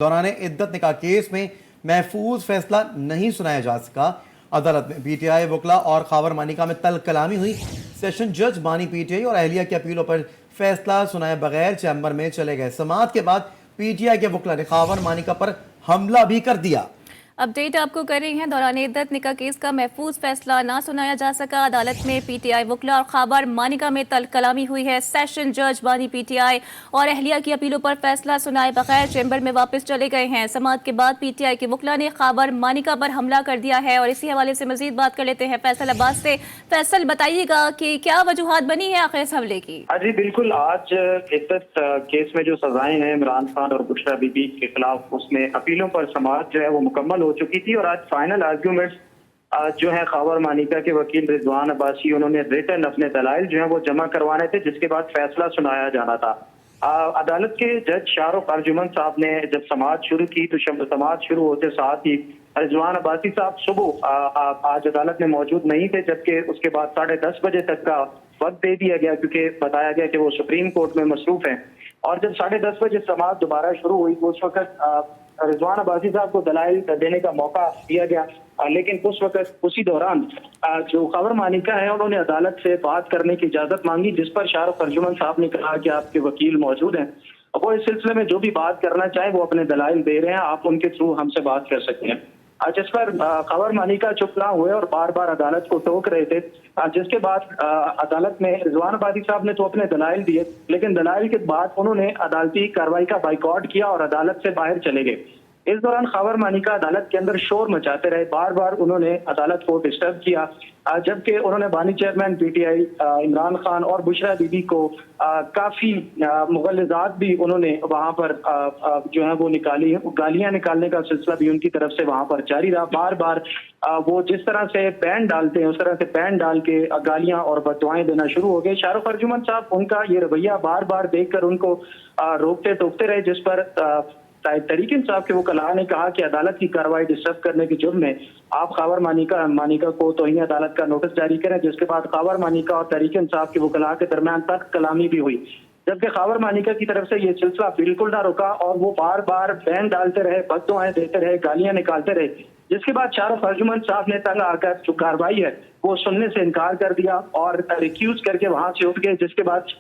दौरान इद्दत निकाह केस में महफूज फैसला नहीं सुनाया जा सका। अदालत में पीटीआई वकला और खावर मानिका में तल कलामी हुई। सेशन जज बानी पीटीआई और अहलिया की अपीलों पर फैसला सुनाए बगैर चैम्बर में चले गए। समाअत के बाद पीटीआई के वकला ने खावर मानिका पर हमला भी कर दिया। अपडेट आपको कर रही हैं। दौरान इद्दत निकाह केस का महफूज फैसला ना सुनाया जा सका। अदालत में पीटीआई वकला और खाबर मानिका में तल कलामी हुई है। सेशन जज बानी पीटीआई और अहलिया की अपीलों पर फैसला सुनाए बगैर चैम्बर में वापस चले गए हैं। समाअत के बाद पीटीआई के वकला ने खाबर मानिका पर हमला कर दिया है और इसी हवाले से मजीद बात कर लेते हैं फैसल अब्बास से। फैसल, बताइएगा कि क्या वजूहात बनी है आखिर इस हमले की? जी बिल्कुल, आज इद्दत केस में जो सजाएं हैं इमरान खान और बुशरा बीबी के खिलाफ, उसमें अपीलों पर समाअत जो है वो मुकम्मल हो चुकी थी और आज फाइनल आर्ग्यूमेंट्स जो है खावर मानिका के वकील रिजवान अब्बासी, उन्होंने रिटन अपने दलाइल जो है वो जमा करवाने थे, जिसके बाद फैसला सुनाया जाना था। अदालत के जज शाहरुख अर्जुमन साहब ने जब समाअत शुरू की तो समाअत शुरू होते साथ ही रिजवान अब्बासी साहब सुबह आज अदालत में मौजूद नहीं थे, जबकि उसके बाद 10:30 बजे तक का वक्त दे दिया गया, क्योंकि बताया गया कि वो सुप्रीम कोर्ट में मसरूफ हैं। और जब 10:30 बजे समाअत दोबारा शुरू हुई तो उस वक्त रिजवान अब्बासी साहब को दलाइल देने का मौका दिया गया, लेकिन उस वक्त उसी दौरान जो खावर मानिका है उन्होंने अदालत से बात करने की इजाजत मांगी, जिस पर शाहरुख अर्जुमन साहब ने कहा कि आपके वकील मौजूद हैं, वो इस सिलसिले में जो भी बात करना चाहे वो अपने दलाइल दे रहे हैं, आप उनके थ्रू हमसे बात कर सकते हैं। जिस पर खावर मानिका चुप ना हुए और बार बार अदालत को टोक रहे थे, जिसके बाद अदालत में रिजवान अब्बासी साहब ने तो अपने दलाइल दिए, लेकिन दलाइल के बाद उन्होंने अदालती कार्रवाई का बाइकआउट किया और अदालत से बाहर चले गए। इस दौरान खावर मानिका अदालत के अंदर शोर मचाते रहे, बार बार उन्होंने अदालत को डिस्टर्ब किया, जबकि उन्होंने बानी चेयरमैन पीटीआई इमरान खान और बुशरा बीबी को काफी मुगल्लिज़ात भी उन्होंने वहां पर जो है वो निकाली, गालियां निकालने का सिलसिला भी उनकी तरफ से वहां पर जारी रहा। बार बार वो जिस तरह से बैन डालते हैं उस तरह से बैन डाल के गालियां और बददुआएं देना शुरू हो गए। शाहरुख अर्जुमन साहब उनका ये रवैया बार बार देखकर उनको रोकते टोकते रहे, जिस पर तहरीक इंसाफ के वकला ने कहा कि अदालत की कार्रवाई डिस्टर्ब करने के जुर्म में आप खावर मानिका को तौहीन अदालत का नोटिस जारी करें, जिसके बाद खावर मानिका और तहरीक इंसाफ के वकला के दरमियान तक कलामी भी हुई, जबकि खावर मानिका की तरफ से ये सिलसिला बिल्कुल ना रुका और वो बार बार बैन डालते रहे, बददुआएं देते रहे, गालियां निकालते रहे, जिसके बाद शाहरुख अर्जुमन साहब ने तंग आकर जो कार्रवाई है वो सुनने से इनकार कर दिया और रिक्यूज करके वहां से उठ गए। जिसके बाद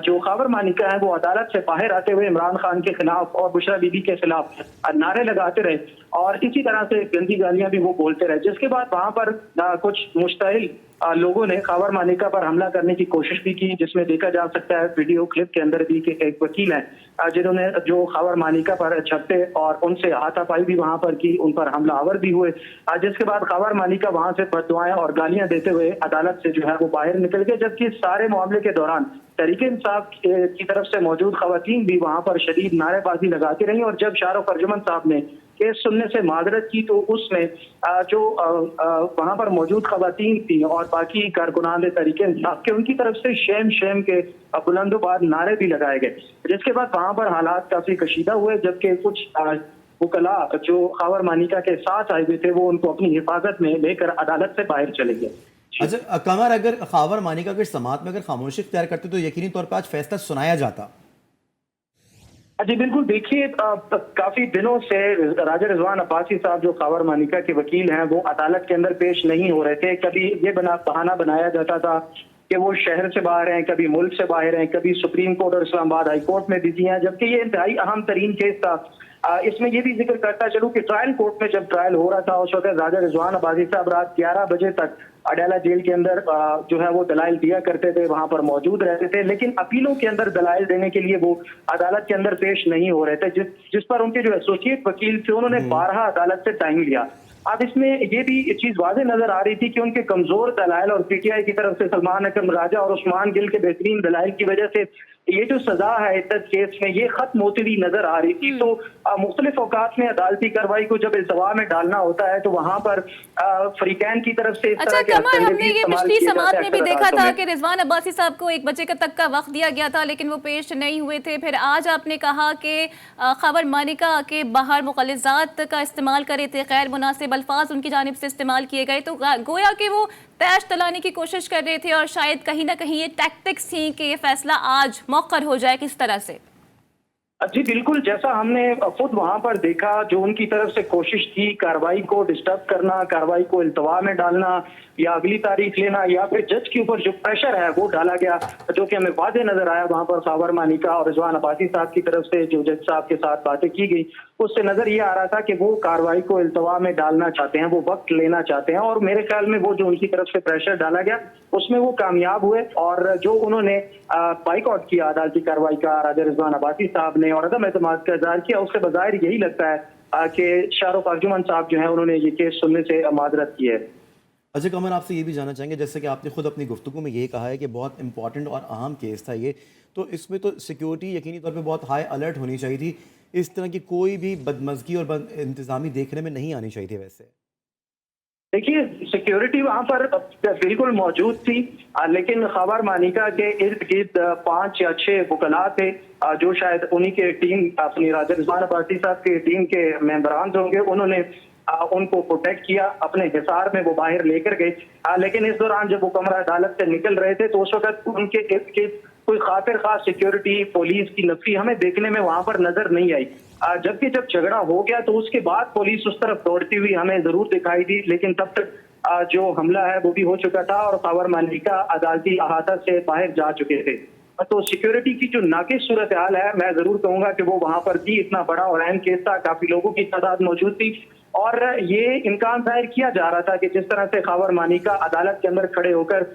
जो खावर मानिका है वो अदालत से बाहर आते हुए इमरान खान के खिलाफ और बुशरा बीबी के खिलाफ नारे लगाते रहे और इसी तरह से गंदी गालियां भी वो बोलते रहे, जिसके बाद वहां पर कुछ मुश्तइल लोगों ने खावर मानिका पर हमला करने की कोशिश भी की, जिसमें देखा जा सकता है वीडियो क्लिप के अंदर भी कि एक वकील है जिन्होंने जो खावर मानिका पर झपटे और उनसे हाथापाई भी वहां पर की, उन पर हमलावर भी हुए, जिसके बाद खावर मानिका वहां से बददुआएं और गालियां देते हुए अदालत से जो है वो बाहर निकल गए। जबकि इस सारे मामले के दौरान तहरीक इंसाफ की तरफ से मौजूद खवातीन भी वहां पर शदीद नारेबाजी लगाती रही और जब शाहरुख अर्जुमन साहब ने केस सुनने से माजरत की तो उसमें जो वहां पर मौजूद खवातीन थी और बाकी कारकुनान तहरीक इंसाफ के, उनकी तरफ से शेम के बुलंदोबाद नारे भी लगाए गए, जिसके बाद वहां पर हालात काफी कशीदा हुए, जबकि कुछ वकला जो खावर मानिका के साथ आए हुए थे वो उनको अपनी हिफाजत में लेकर अदालत से बाहर चले गए। अच्छा कमर, अगर खावर मानिका के समाअत में अगर खामोशी इख्तियार करते तो यकीनी तौर पर आज फैसला सुनाया जाता। जी बिल्कुल, देखिए काफी दिनों से राजा रिजवान अब्बासी साहब जो खावर मानिका के वकील हैं वो अदालत के अंदर पेश नहीं हो रहे थे। कभी ये बहाना बनाया जाता था कि वो शहर से बाहर हैं, कभी मुल्क से बाहर हैं, कभी सुप्रीम कोर्ट और इस्लामाबाद हाई कोर्ट में बिजी हैं, जबकि ये इंतहाई अहम तरीन केस था। इसमें ये भी जिक्र करता चलूं कि ट्रायल कोर्ट में जब ट्रायल हो रहा था उस वक्त राजा रिजवान अब्बासी साहब रात 11 बजे तक अडाला जेल के अंदर जो है वो दलाइल दिया करते थे, वहां पर मौजूद रहते थे, लेकिन अपीलों के अंदर दलाइल देने के लिए वो अदालत के अंदर पेश नहीं हो रहे थे, जिस पर उनके जो एसोसिएट वकील थे उन्होंने 12 अदालत से टाइम लिया। अब इसमें ये भी चीज वाज़ेह नजर आ रही थी कि उनके कमजोर दलाइल और पीटीआई की तरफ से सलमान अकरम राजा और उस्मान गिल के बेहतरीन दलाइल की वजह से ये जो सजा है इद्दत केस में ये खत्म होती हुई नजर आ रही थी। तो मुख्तलिफ औकात में अदालती कार्रवाई को जब इल्तवा में डालना होता है तो वहां पर फरीकैन की तरफ से अच्छा कमर, हमने ये पिछली समाअत में भी देखा था कि रिजवान अब्बासी साहब को 1 बजे तक का वक्त दिया गया था लेकिन वो पेश नहीं हुए थे। फिर आज आपने कहा कि खावर मानिका के बाहर मुगल्लिज़ात का इस्तेमाल करे थे, गैर मुनासिब अल्फाज उनकी जानिब से इस्तेमाल किए गए, तो गोया कि वो तैश तलाने की कोशिश कर रहे थे और शायद कहीं ना कहीं ये टैक्टिक्स थी कि ये फैसला आज मौखर हो जाए। किस तरह से? जी बिल्कुल, जैसा हमने खुद वहां पर देखा, जो उनकी तरफ से कोशिश की कार्रवाई को डिस्टर्ब करना, कार्रवाई को इल्तवा में डालना या अगली तारीख लेना, या फिर जज के ऊपर जो प्रेशर है वो डाला गया, जो कि हमें वादे नजर आया वहां पर खावर मानिका और रिजवान अब्बासी साहब की तरफ से जो जज साहब के साथ बातें की गई, उससे नजर ये आ रहा था कि वो कार्रवाई को इल्तवा में डालना चाहते हैं, वो वक्त लेना चाहते हैं। और मेरे ख्याल में वो जो उनकी तरफ से प्रेशर डाला गया उसमें वो कामयाब हुए, और जो उन्होंने बाइकआउट किया अदालती कार्रवाई का राजा रिजवान अब्बासी साहब ने और अदम एतमाद का इजहार किया, उससे बज़ाहिर यही लगता है कि शाहरुख अर्जुमन साहब जो है उन्होंने ये केस सुनने से माजरत की है। अच्छा कमर, आपसे ये भी जानना चाहेंगे, जैसे कि आपने खुद अपनी गुफ्तगू में ये कहा है कि बहुत इंपॉर्टेंट और अहम केस था ये, तो इसमें तो सिक्योरिटी यकीनी तौर पे बहुत हाई अलर्ट होनी चाहिए थी। इस तरह की कोई भी बदमज़गी और बद इंतज़ामी देखने में नहीं आनी चाहिए थी वैसे। देखिए, सिक्योरिटी वहां पर बिल्कुल मौजूद थी, लेकिन खावर मानिका के इर्द गिर्द 5 या 6 वकला थे, जो शायद उन्हीं के टीम, अपनी राजा रिजवान अब्बासी साहब के टीम के मेंबरान होंगे। उन्होंने उनको प्रोटेक्ट किया, अपने हिसार में वो बाहर लेकर गए। लेकिन इस दौरान जब वो कमरा अदालत से निकल रहे थे तो उस वक्त उनके इर्द गिर्द कोई खातिर खास सिक्योरिटी, पुलिस की नफरी हमें देखने में वहां पर नजर नहीं आई। जबकि जब झगड़ा हो गया तो उसके बाद पुलिस उस तरफ दौड़ती हुई हमें जरूर दिखाई दी, लेकिन तब तक जो हमला है वो भी हो चुका था और खावर मानिका अदालती अहाता से बाहर जा चुके थे। तो सिक्योरिटी की जो नाकिस सूरत हाल है, मैं जरूर कहूंगा कि वो वहां पर थी। इतना बड़ा और अहम केस था, काफी लोगों की तादाद मौजूद थी, और ये इम्कान जाहिर किया जा रहा था कि जिस तरह से खावर मानिका अदालत के अंदर खड़े होकर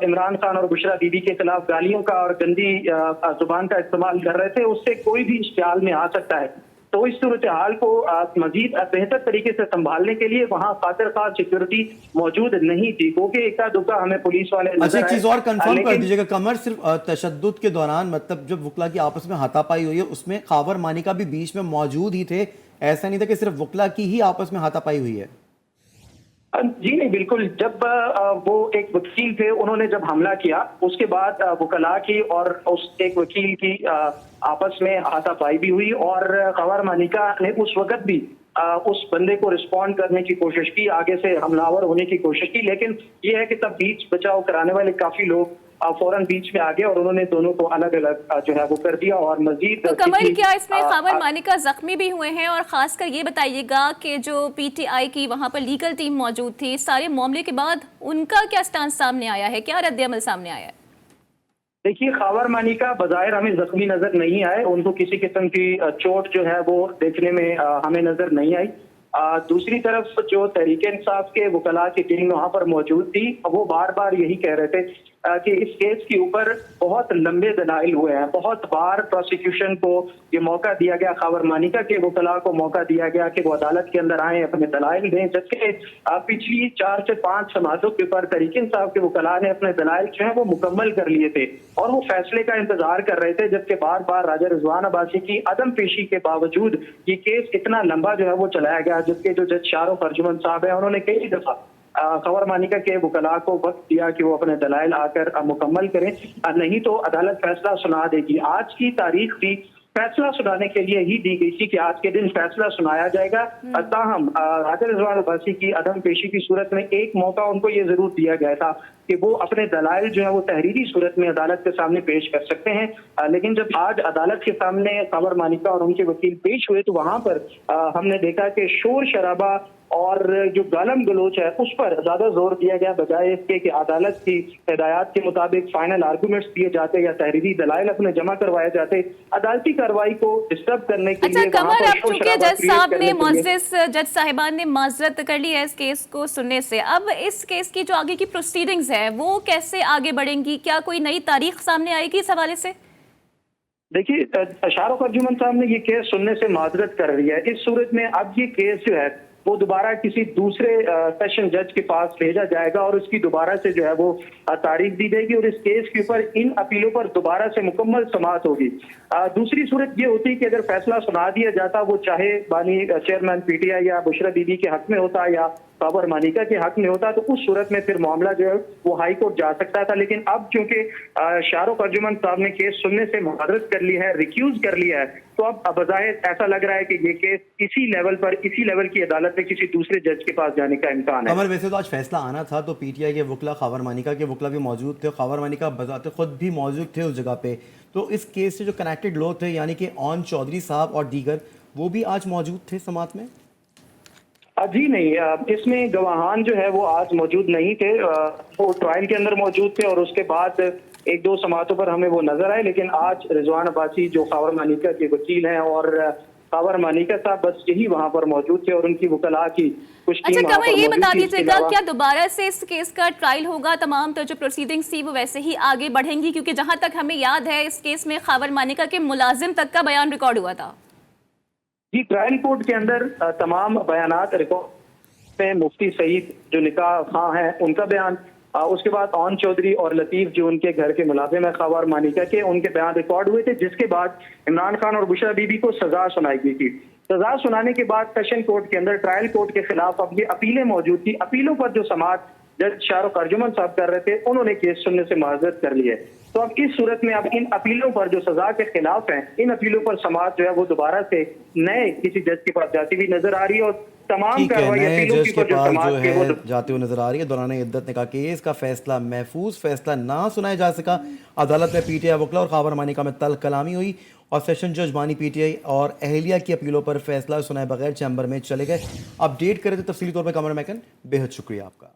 इमरान खान और बुशरा बीबी के खिलाफ गालियों का और गंदी जुबान का इस्तेमाल कर रहे थे, उससे कोई भी इश्तिहाल में आ सकता है। तो इस सूरत हाल को मजीद बेहतर तरीके से संभालने के लिए वहाँ खातिर खास सिक्योरिटी मौजूद नहीं थी, क्योंकि इक्का दुक्का हमें पुलिस वाले अच्छा, एक नजर चीज़ आए। और कंफर्म कर लेकिन दीजिएगा कमर, सिर्फ तशद्दुद के दौरान, मतलब जब वकला की आपस में हाथापाई हुई है उसमें खावर मानिका भी बीच में मौजूद ही थे, ऐसा नहीं था कि सिर्फ वकला की ही आपस में हाथापाई हुई है? जी नहीं, बिल्कुल। जब वो एक वकील थे, उन्होंने जब हमला किया उसके बाद वकला की और उस एक वकील की आपस में हाथापाई भी हुई, और खबर मानिका ने उस वक्त भी उस बंदे को रिस्पॉन्ड करने की कोशिश की, आगे से हमलावर होने की कोशिश की, लेकिन ये है कि तब बीच बचाव कराने वाले काफी लोग फौरन बीच में आ गए और उन्होंने दोनों को अलग अलग जो है वो कर दिया। और मजीद तो कमल, क्या इसमें खावर मानिका जख्मी भी हुए हैं? और खासकर ये बताइएगा कि जो पीटीआई की वहां पर लीगल टीम मौजूद थी, सारे मामले के बाद उनका क्या स्टांस सामने आया है, क्या रद्द-ए-अमल सामने आया है? देखिए, खावर मानिका बज़ाहिर हमें जख्मी नजर नहीं आए, उनको किसी किस्म की चोट जो है वो देखने में हमें नजर नहीं आई। दूसरी तरफ जो तहरीक इंसाफ के वकला की टीम वहां पर मौजूद थी, वो बार बार यही कह रहे थे कि इस केस के ऊपर बहुत लंबे दलाइल हुए हैं। बहुत बार प्रोसिक्यूशन को ये मौका दिया गया, खावर मानिका के वकला को मौका दिया गया कि वो अदालत के अंदर आए, अपने दलाइल दें, जबकि पिछली 4 से 5 समातों के ऊपर तहरीक इंसाफ के वकला ने अपने दलाइल जो है वो मुकम्मल कर लिए थे और वो फैसले का इंतजार कर रहे थे। जबकि बार बार राजा रिजवान अब्बासी की अदम पेशी के बावजूद ये केस इतना लंबा जो है वो चलाया गया, जबकि जो जज शाहरुख अर्जुमन साहब है उन्होंने कई दफा खबर मानिका के वकला को वक्त दिया कि वो अपने दलाइल आकर मुकम्मल करें, नहीं तो अदालत फैसला सुना देगी। आज की तारीख भी फैसला सुनाने के लिए ही दी गई थी कि आज के दिन फैसला सुनाया जाएगा। ताहम राजा रिजवान अब्बासी की अदम पेशी की सूरत में एक मौका उनको ये जरूर दिया गया था कि वो अपने दलाइल जो है वो तहरीरी सूरत में अदालत के सामने पेश कर सकते हैं, लेकिन जब आज अदालत के सामने खबर मानिका और उनके वकील पेश हुए तो वहां पर हमने देखा कि शोर शराबा और जो गालम गलोच है उस पर ज्यादा जोर दिया गया, बजाय इसके कि अदालत की हिदायत के मुताबिक फाइनल आर्गूमेंट्स दिए जाते या तहरीरी दलाइल अपने जमा करवाए जाते। अदालती कार्रवाई को डिस्टर्ब करने के लिए कमर, अब चूंकि जज साहब ने जज साहिबान ने माजरत कर ली है इस केस को सुनने से, अब इस केस की जो आगे की प्रोसीडिंग्स है वो कैसे आगे बढ़ेंगी? क्या कोई नई तारीख सामने आएगी इस हवाले से? देखिए, शाहरुख अर्जुमन साहब ने ये केस सुनने से माजरत कर रही है। इस सूरत में अब ये केस जो है वो दोबारा किसी दूसरे सेशन जज के पास भेजा जाएगा और उसकी दोबारा से जो है वो तारीख दी जाएगी और इस केस के ऊपर इन अपीलों पर दोबारा से मुकम्मल समाअत होगी। दूसरी सूरत ये होती कि अगर फैसला सुना दिया जाता, वो चाहे बानी चेयरमैन पीटीआई या बुशरा बीबी के हक में होता या खबर मानिका के हक में होता, तो उस सूरत में फिर मामला जो है वो हाई कोर्ट जा सकता था। लेकिन अब चूंकि शाहरुख अर्जुमन साहब ने केस सुनने से मुआरत कर ली है, रिक्यूज कर लिया है, तो अब बज़ाहिर ऐसा लग रहा है कि ये केस इसी लेवल की अदालत में किसी दूसरे जज के पास जाने का इम्कान है। कमर, वैसे तो आज फैसला आना था तो पीटीआई के वकला, खबर मानिका के वकला भी मौजूद थे, खबर मानिका बजाते खुद भी मौजूद थे उस जगह पे, तो इस केस से जो कनेक्टेड लोग थे यानी कि ऑन चौधरी साहब और दीगर, वो भी आज मौजूद थे समात में? जी नहीं, इसमें गवाहान जो है वो आज मौजूद नहीं थे। वो ट्रायल के अंदर मौजूद थे और उसके बाद एक दो समातों पर हमें वो नजर आए, लेकिन आज रिजवान अब्बासी जो खावर मानिका के वकील हैं और खावर मानिका साहब बस यही वहां पर मौजूद थे और उनकी वकला की कुछ टीम अच्छा वहां कमर, पर ये मौजूद बता थी। इसके दीजिएगा अलावा क्या दोबारा से इस केस का ट्रायल होगा? तमाम तो जो प्रोसीडिंग्स थी वो वैसे ही आगे बढ़ेंगी, क्योंकि जहां तक हमें याद है इस केस में खावर मानिका के मुलाजिम तक का बयान रिकॉर्ड हुआ था। जी, ट्रायल कोर्ट के अंदर तमाम बयानात रिकॉर्ड में मुफ्ती सईद जो निकाह खां हैं उनका बयान, उसके बाद ऑन चौधरी और लतीफ जो उनके घर के मुलाजिम है खावर मानिका के, उनके बयान रिकॉर्ड हुए थे, जिसके बाद इमरान खान और बुशरा बीबी को सजा सुनाई गई थी। सजा सुनाने के बाद सेशन कोर्ट के अंदर ट्रायल कोर्ट के खिलाफ अब ये अपीलें मौजूद थी। अपीलों पर जो समाअत जज शाहरुख अर्जुमन साहब कर रहे थे, उन्होंने केस सुनने से माजरत कर ली है। तो अब इस सूरत में अब इन अपीलों पर जो सजा के खिलाफ हैं, इन अपीलों पर समाअत जो है वो दोबारा से नए किसी जज के पास जाती हुई नजर आ रही है और तमाम ठीक है, कार्रवाई नए अपीलों जज की के पर जो पास जो समाअत के वो है जाते हुए नजर आ रही है। दौरान इद्दत निकाह केस का फैसला महफूज फैसला ना सुनाया जा सका। अदालत में पीटीआई वकला और खावर मानिका में तल्ख कलामी हुई और सेशन जज बानी पीटीआई और अहलिया की अपीलों पर फैसला सुनाए बगैर चैम्बर में चले गए। अपडेट करे थे तफसीली तौर पर कमर मैकन, बेहद शुक्रिया आपका।